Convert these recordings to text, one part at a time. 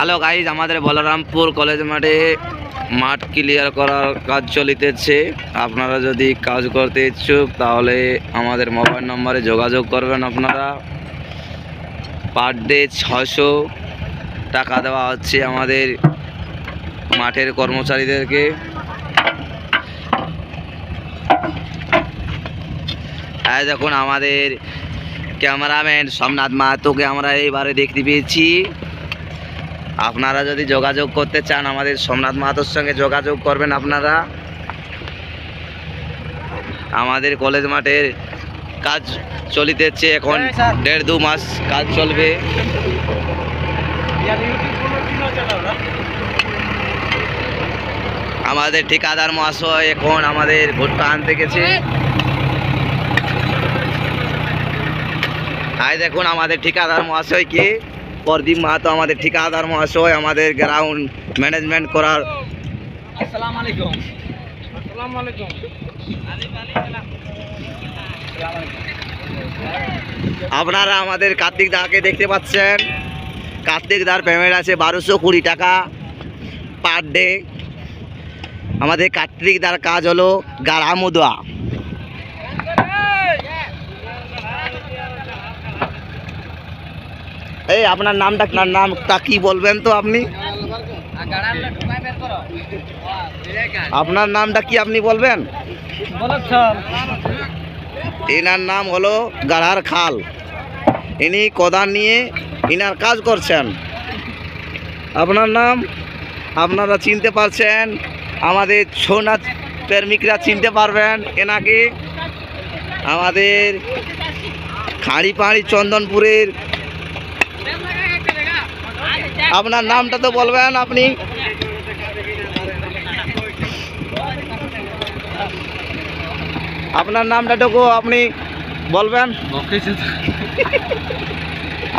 Hello guys, আমাদের Balarampur college মাঠে মাঠ ক্লিয়ার করার কাজ চলিতেছে। আপনারা যদি কাজ করতে ইচ্ছুক তাহলে আমাদের মোবাইল নম্বরে যোগাযোগ করবেন। আপনারা পার ডে 600 টাকা দেওয়া হচ্ছে আমাদের মাঠের কর্মচারীদেরকে। এই দেখুন আমাদের ক্যামেরাম্যান সোমনাথ মাহাতোকে আমরা এইবারে দেখতে পেয়েছি। আপনারা যদি যোগাযোগ করতে চান আমাদের সোমনাথ মাহাতোর সঙ্গে যোগাযোগ করবেন। আপনারা আমাদের কলেজ মাঠের কাজ চলিতেছে, এখন 1.5-2 মাস কাজ চলবে। আমাদের ঠিকাদার মহাশয় এখন আমাদের ভুট্টা আনতে গেছে। আই দেখুন আমাদের ঠিকাদার মহাশয়কে প্রদীপ মাহাতো, আমাদের ঠিকাদার মহাশয় আমাদের গ্রাউন্ড ম্যানেজমেন্ট করার। আসসালামু আলাইকুম। আসসালামু আলাইকুম। আপনারা আমাদের কার্তিক দাকে দেখতে পাচ্ছেন। কার্তিক দার পেমেন্ট আছে 1220 টাকা পার ডে। আমাদের কার্তিক দার কাজ হলো গাড়া মুদা। এই আপনার নামটা কি বলবেন তো আপনি? আপনার নামটা কি আপনি বলবেন? এনার নাম হলো গাড়ার খাল। ইনি কোদাল নিয়ে ইনার কাজ করছেন। আপনার নাম আপনারা চিনতে পারছেন, আমাদের ছৌ নাচ প্রেমিকরা চিনতে পারবেন এনাকে। আমাদের খাঁড়িপাড়ি চন্দনপুরের। আপনার নামটা তো বলবেন আপনি। আপনার নামটাটুকু আপনি বলবেন।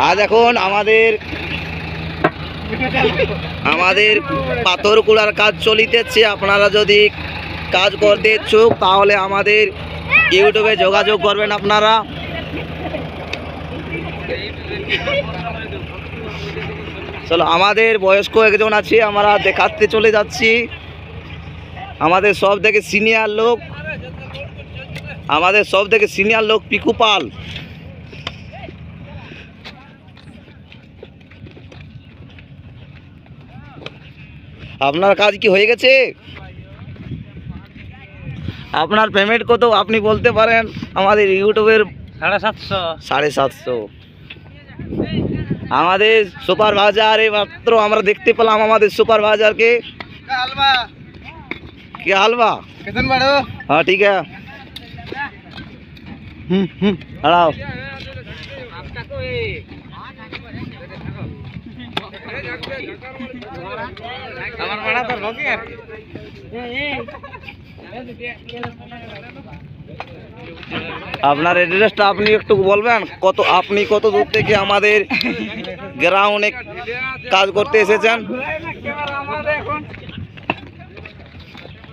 আর এখন আমাদের পাথর কুড়ার কাজ চলিতেছে। আপনারা যদি কাজ করতে ইচ্ছুক তাহলে আমাদের ইউটিউবে যোগাযোগ করবেন। আপনারা চলো, আমাদের বয়স্ক একজন আছে, আমরা দেখাতে চলে যাচ্ছি। আমাদের সব থেকে সিনিয়র লোক পিকু পাল। আপনার কাজ কি হয়ে গেছে? আপনার পেমেন্ট কত আপনি বলতে পারেন? আমাদের ইউটিউবের 750। আমাদের সুপারভাইজার মাত্র আমরা দেখতে পেলাম আমাদের সুপারভাইজারকে। क्या हलवा हाँ ठीक है। हड़ाओ আপনার এড্রেসটা আপনি একটু বলবেন। আপনি কত দূর থেকে আমাদের গ্রাউন্ডে কাজ করতে এসেছেন?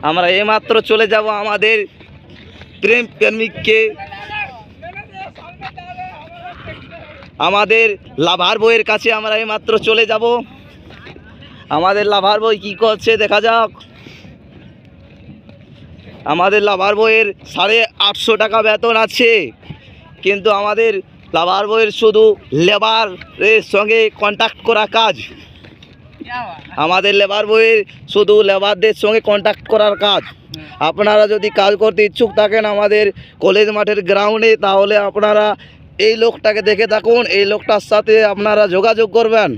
আমরা এইমাত্র চলে যাব আমাদের প্রেমিককে। আমাদের লাভার বইয়ের কাছে আমরা এইমাত্র চলে যাব। আমাদের লাভার বই কি করছে দেখা যাক। আমাদের লাভার বইয়ের 850 টাকা বেতন আছে, কিন্তু আমাদের লাভার বইয়ের শুধু লেবারের সঙ্গে কন্ট্যাক্ট করা কাজ। আমাদের লেবার বইয়ের শুধু লেবারদের সঙ্গে কন্ট্যাক্ট করার কাজ। আপনারা যদি কাজ করতে ইচ্ছুক থাকেন আমাদের কলেজ মাঠের গ্রাউন্ডে, তাহলে আপনারা এই লোকটাকে দেখে থাকুন। এই লোকটার সাথে আপনারা যোগাযোগ করবেন।